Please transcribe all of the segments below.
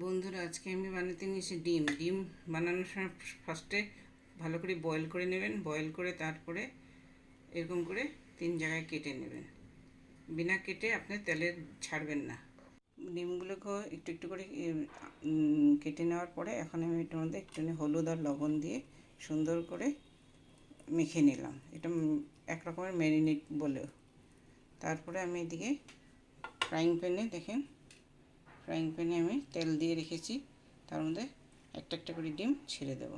বন্ধুরা, আজকে আমি বানাতে নিয়েছি ডিম বানানোর সময় ফার্স্টে ভালো করে বয়েল করে নেবেন। বয়েল করে তারপরে এরকম করে 3 জায়গায় কেটে নেবেন। বিনা কেটে আপনি তেলে ছাড়বেন না। ডিমগুলোকে একটু একটু করে কেটে নেওয়ার পরে এখন আমি এটার মধ্যে একটুখানি হলুদ আর লবণ দিয়ে সুন্দর করে মেখে নিলাম। এটা এক রকমের ম্যারিনেট বলেও। তারপরে আমি এদিকে ফ্রাইং প্যানে আমি তেল দিয়ে রেখেছি। তার মধ্যে একটা একটা করে ডিম ছেড়ে দেব।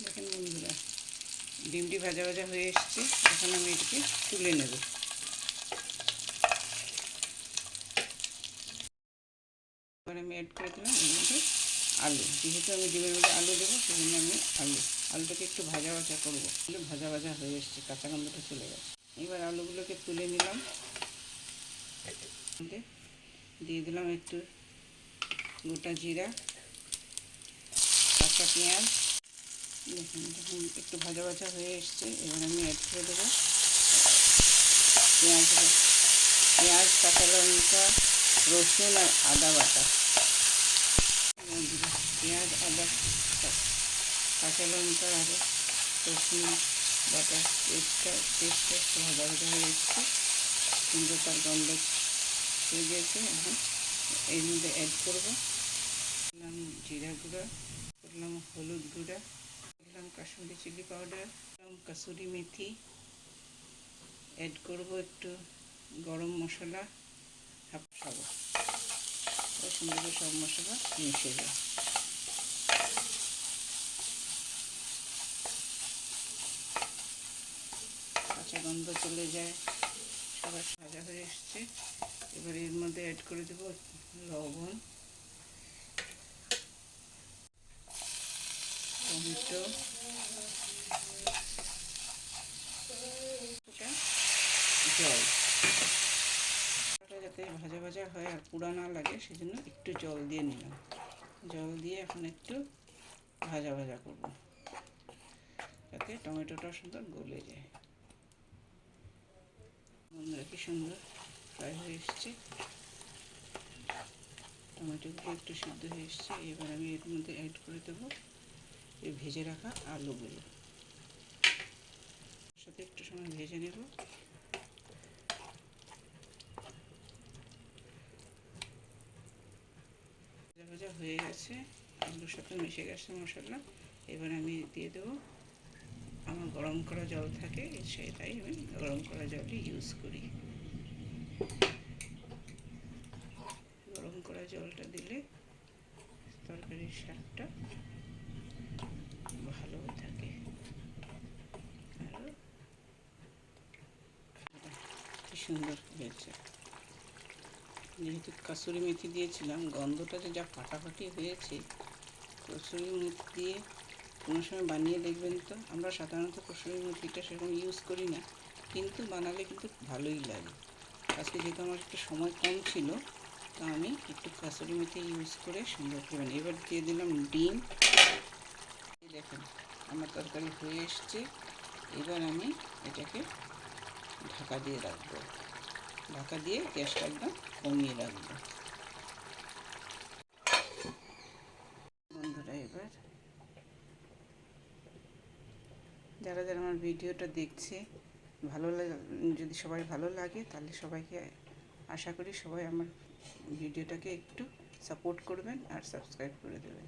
দেখেন বন্ধুরা, ডিমটি ভাজা ভাজা হয়ে এসছে। এখন আমি এটাকে তুলে নেব। এবার আমি অ্যাড করে দিলাম এর মধ্যে আলু। যেহেতু আমি ডিমের মধ্যে আলু দেবো, সেজন্য আমি আলুটাকে একটু ভাজা ভাজা করবো। ভাজা ভাজা হয়ে এসছে, কাঁচা গন্ধটা চলে গেছে। এবার আলুগুলোকে তুলে নিলাম। দিয়ে দিলাম একটু গোটা জিরা, কাঁচা পেঁয়াজ। দেখুন, যখন একটু ভাজা ভাজা হয়ে এসছে, এবার আমি অ্যাড করে দেবো পেঁয়াজ, কাঁচা লঙ্কা, রসুন আর আদা বাটা। পেঁয়াজ, আদা, কাঁচা লঙ্কা আর রসুন বাটা পেস্টটা একটু ভাজা ভাজা হয়ে এসছে। সুন্দর তার গন্ধ হয়ে গিয়েছে। এখন এর মধ্যে অ্যাড করবো দিলাম জিরা গুঁড়া, করলাম হলুদ গুঁড়া, করলাম কাশ্মীরি চিলি পাউডার, করলাম কাসুরি মেথি, অ্যাড করবো একটু গরম মশলা, খাবো সুন্দর করে সব মশলা মিশে যায়। কাঁচা গন্ধ চলে যায়, সবার ভাজা হয়ে এসছে। এবার এর মধ্যে অ্যাড করে দেবো লবণ, টমেটো, জল। যাতে ভাজা ভাজা হয় আর পুড়া না লাগে, সেজন্য একটু জল দিয়ে নিলাম। জল দিয়ে এখন একটু ভাজা ভাজা করব, যাতে টমেটোটা সুন্দর গলে যায়। বন্ধুরা, কি সুন্দর ফ্রাই হয়ে এসছে। টমেটোগুলো একটু সিদ্ধ হয়ে এসছে। এবার আমি এর মধ্যে অ্যাড করে দেবো এই ভেজে রাখা আলুগুলো। সাথে একটু সময় ভেজে নেব। ভাজা ভাজা হয়ে গেছে, আলুর সাথে মিশে গেছে মশলা। এবার আমি দিয়ে দেবো আমার গরম করা জল থাকে, সেটাই আমি গরম করা জলই ইউজ করি। গরম করা জলটা দিলে তরকারির স্বাদটা ভালো থাকে। আর কি সুন্দর হয়েছে। যেহেতু কাসুরি মেথি দিয়েছিলাম, গন্ধটা যা ফাটাফাটি হয়েছে। কসুরি মেথি দিয়ে কোনো সময় বানিয়ে দেখবেন তো। আমরা সাধারণত কসুরি মেথিটা সেরকম ইউজ করি না, কিন্তু বানালে কিন্তু ভালোই লাগে। আজকে যেহেতু আমার একটু সময় কম ছিল, তো আমি একটু কাসুরি মেথি ইউজ করে সুন্দর করে বানাই। এবার দিয়ে দিলাম ডিম। দেখেন আমার তরকারি হয়ে এসছে। এবার আমি এটাকে ঢাকা দিয়ে রাখবো। ঢাকা দিয়ে গ্যাসটা একদম কমিয়ে রাখবো। বন্ধুরা, এবার যারা যারা আমার ভিডিওটা দেখছে, যদি সবাই ভালো লাগে, তাহলে সবাইকে আশা করি সবাই আমার ভিডিওটাকে একটু সাপোর্ট করবেন আর সাবস্ক্রাইব করে দেবেন।